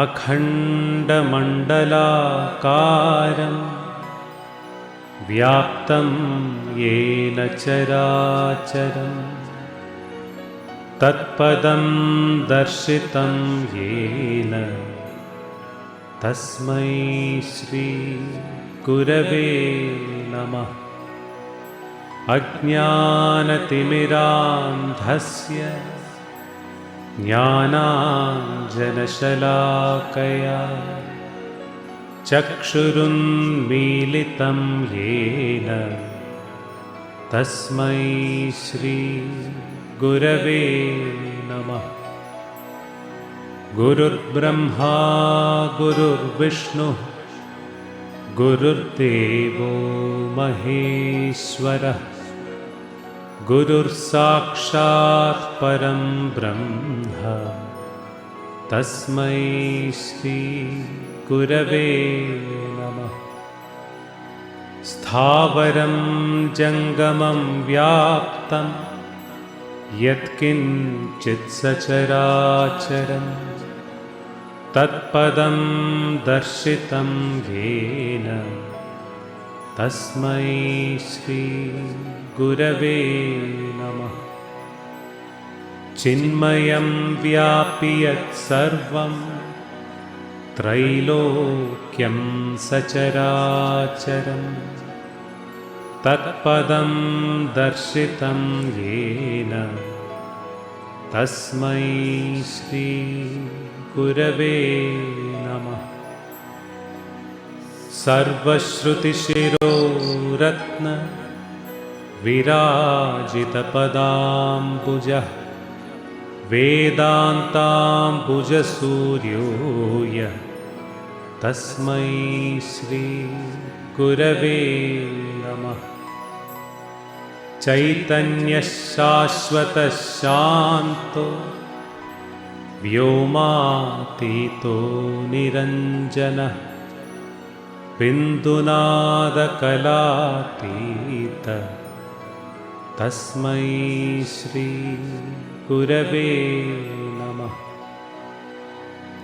अखण्डमण्डलाकारं व्याप्तं येन चराचरं तत्पदं दर्शितं येन तस्मै श्री गुरवे नमः। अज्ञानतिमिरान्धस्य ज्ञानाञ्जनशलाकया चक्षुरुन्मीलितं येन तस्मै श्री गुरवे नमः। गुरुर्ब्रह्मा गुरुर्विष्णुः गुरुर्देवो महेश्वरः गुरुर्साक्षात् परं ब्रह्म तस्मै श्री गुरवे नमः। स्थावरं जङ्गमं व्याप्तं यत्किञ्चित् सचराचरं तत्पदं दर्शितं येन तस्मै श्री गुरवे नमः। चिन्मयं व्यापि यत्सर्वं त्रैलोक्यं सचराचरं तत्पदं दर्शितं येन तस्मै श्री गुरवे नमः। सर्वश्रुतिशिरोरत्न विराजितपदाम्बुजः वेदान्ताम्बुजसूर्यो यः तस्मै श्री गुरवे नमः। चैतन्यः शाश्वतः शान्तो व्योमातीतो निरञ्जनः बिन्दुनादकलातीतः तस्मै श्री गुरवे नमः।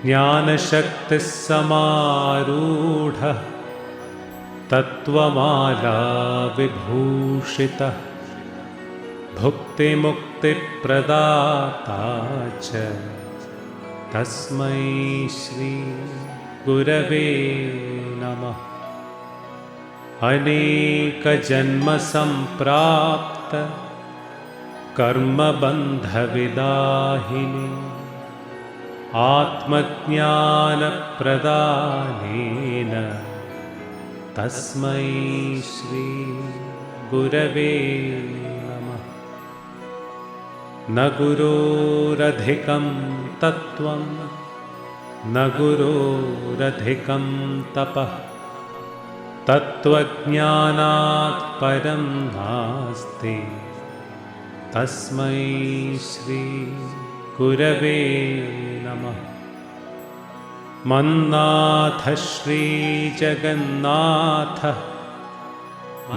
ज्ञानशक्तिस्समारूढः तत्त्वमाला विभूषितः भुक्तिमुक्तिप्रदाता च तस्मै श्री गुरवे नमः। अनेकजन्मसम्प्राप्त कर्मबन्धविदाहिनी आत्मज्ञानप्रदानेन तस्मै श्री गुरवे नमः। न गुरोरधिकं तत्त्वं न गुरोरधिकं तपः तत्त्वज्ञानात् परं नास्ति तस्मै श्री गुरवे नमः। मन्नाथः श्रीजगन्नाथः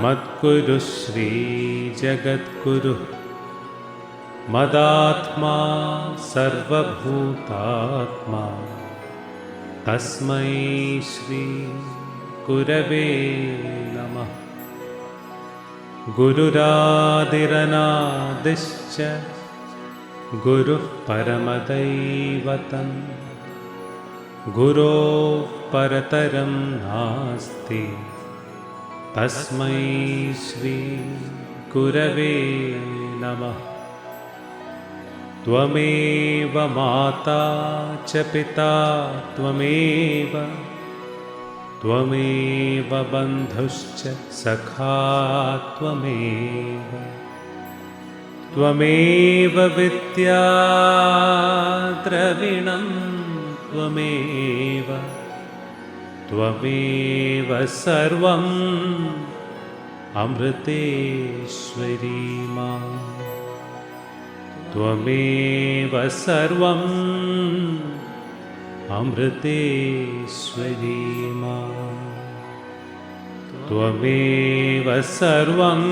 मद्गुरुः श्रीजगद्गुरुः मदात्मा सर्वभूतात्मा तस्मै श्री गुरवे नमः। गुरुरादिरनादिश्च गुरुः परमदैवतं गुरोः परतरं नास्ति तस्मै श्री गुरवे नमः। त्वमेव माता च पिता त्वमेव बन्धुश्च सखा त्वमेव विद्या द्रविणं त्वमेव सर्वम् अमृतेश्वरी मां त्वमेव सर्वम् अमृतेश्वरी मां त्वमेव सर्वम्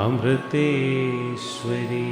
अमृतेश्वरी